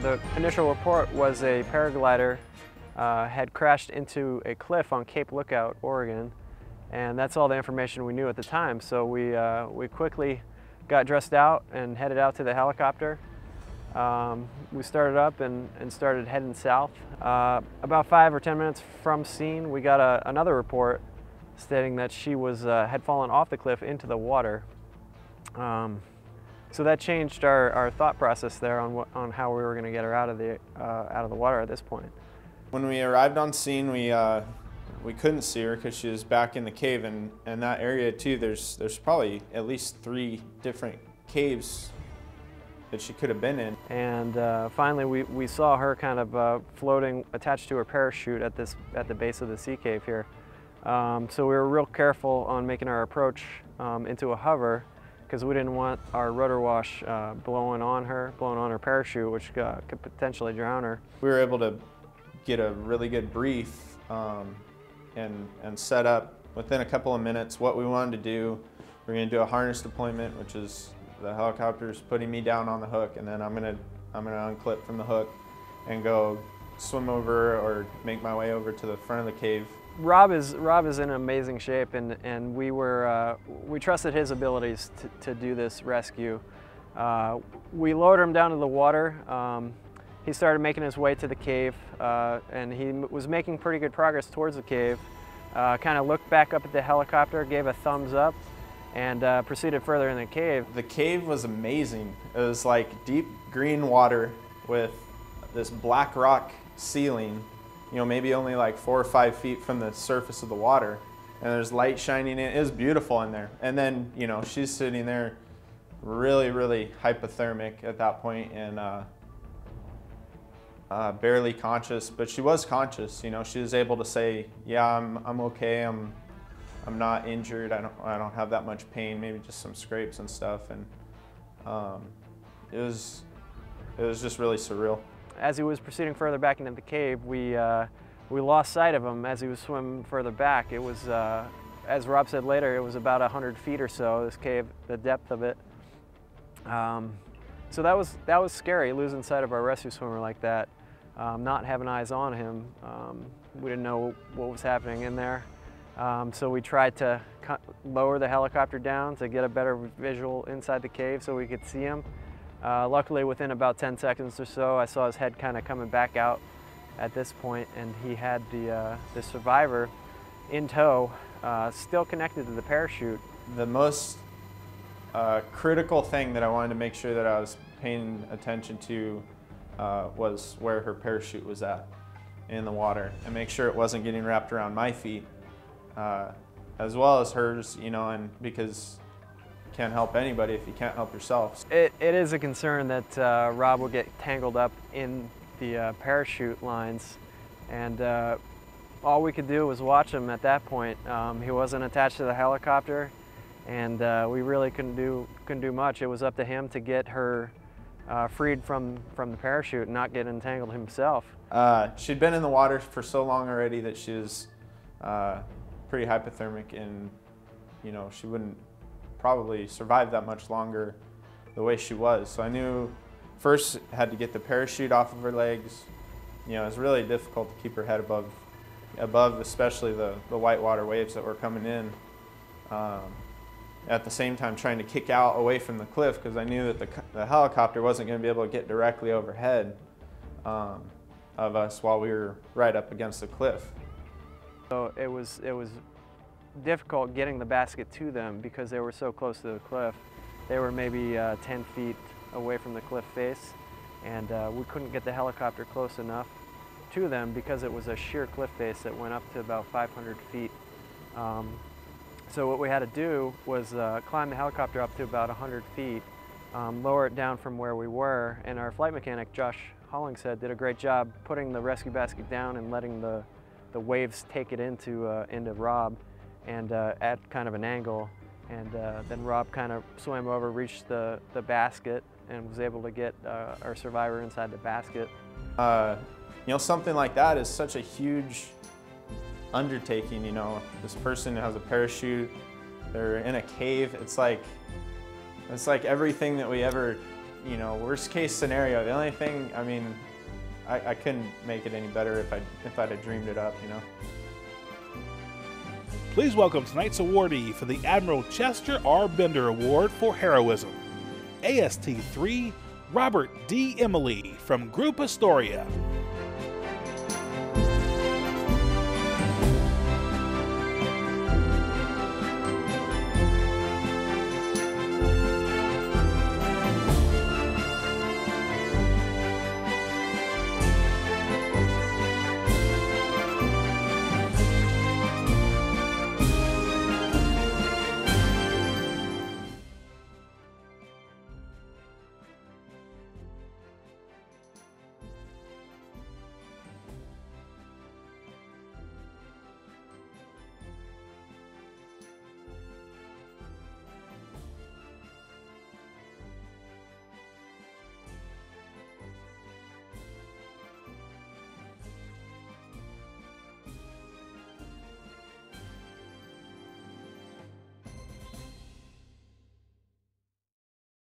The initial report was a paraglider had crashed into a cliff on Cape Lookout, Oregon, and that's all the information we knew at the time. So we quickly got dressed out and headed out to the helicopter. We started up and started heading south. About 5 or 10 minutes from scene, we got another report stating that she had fallen off the cliff into the water. So that changed our thought process there on how we were going to get her out of the water at this point. When we arrived on scene, we couldn't see her because she was back in the cave, and that area too. There's probably at least 3 different caves that she could have been in. And finally, we saw her kind of floating, attached to her parachute at the base of the sea cave here. So we were real careful on making our approach into a hover, because we didn't want our rotor wash blowing on her parachute, which could potentially drown her. We were able to get a really good brief and set up within a couple of minutes what we wanted to do. We're going to do a harness deployment, which is the helicopter's putting me down on the hook, and then I'm gonna unclip from the hook and go swim over or make my way over to the front of the cave. Rob is in amazing shape, and we trusted his abilities to do this rescue. We lowered him down to the water. He started making his way to the cave, and he was making pretty good progress towards the cave. Kind of looked back up at the helicopter, gave a thumbs up, and proceeded further in the cave. The cave was amazing. It was like deep green water with this black rock ceiling, you know, maybe only like 4 or 5 feet from the surface of the water. And there's light shining in. It was beautiful in there. And then, you know, she's sitting there really, really hypothermic at that point, and barely conscious, but she was conscious. You know, she was able to say, yeah, I'm okay, I'm not injured, I don't have that much pain, maybe just some scrapes and stuff. And it was just really surreal. As he was proceeding further back into the cave, we lost sight of him as he was swimming further back. It was, as Rob said later, it was about 100 feet or so, this cave, the depth of it. So that was scary, losing sight of our rescue swimmer like that, not having eyes on him. We didn't know what was happening in there. So we tried to lower the helicopter down to get a better visual inside the cave so we could see him. Luckily, within about 10 seconds or so, I saw his head kind of coming back out at this point, and he had the survivor in tow, still connected to the parachute. The most critical thing that I wanted to make sure that I was paying attention to was where her parachute was at in the water, and make sure it wasn't getting wrapped around my feet, as well as hers, you know, and because you can't help anybody if you can't help yourself. It is a concern that Rob will get tangled up in the parachute lines, and all we could do was watch him at that point. He wasn't attached to the helicopter, and we really couldn't do much. It was up to him to get her freed from the parachute and not get entangled himself. She'd been in the water for so long already that she was pretty hypothermic, and you know, she wouldn't probably survive that much longer the way she was. So I knew first had to get the parachute off of her legs. You know, it was really difficult to keep her head above especially the whitewater waves that were coming in. At the same time trying to kick out away from the cliff, because I knew that the helicopter wasn't going to be able to get directly overhead of us while we were right up against the cliff. So it was difficult getting the basket to them because they were so close to the cliff. They were maybe 10 feet away from the cliff face, and we couldn't get the helicopter close enough to them because it was a sheer cliff face that went up to about 500 feet. So what we had to do was climb the helicopter up to about 100 feet, lower it down from where we were, and our flight mechanic, Josh Hollingshead, did a great job putting the rescue basket down and letting the waves take it into Rob, and at kind of an angle. And then Rob kind of swam over, reached the basket, and was able to get our survivor inside the basket. You know, something like that is such a huge undertaking. You know, this person has a parachute, they're in a cave. It's like everything that we ever you know, worst case scenario. The only thing, I mean, I couldn't make it any better if I'd have dreamed it up, you know. Please welcome tonight's awardee for the Admiral Chester R. Bender Award for Heroism, AST 3, Robert D. Emily from Group Astoria.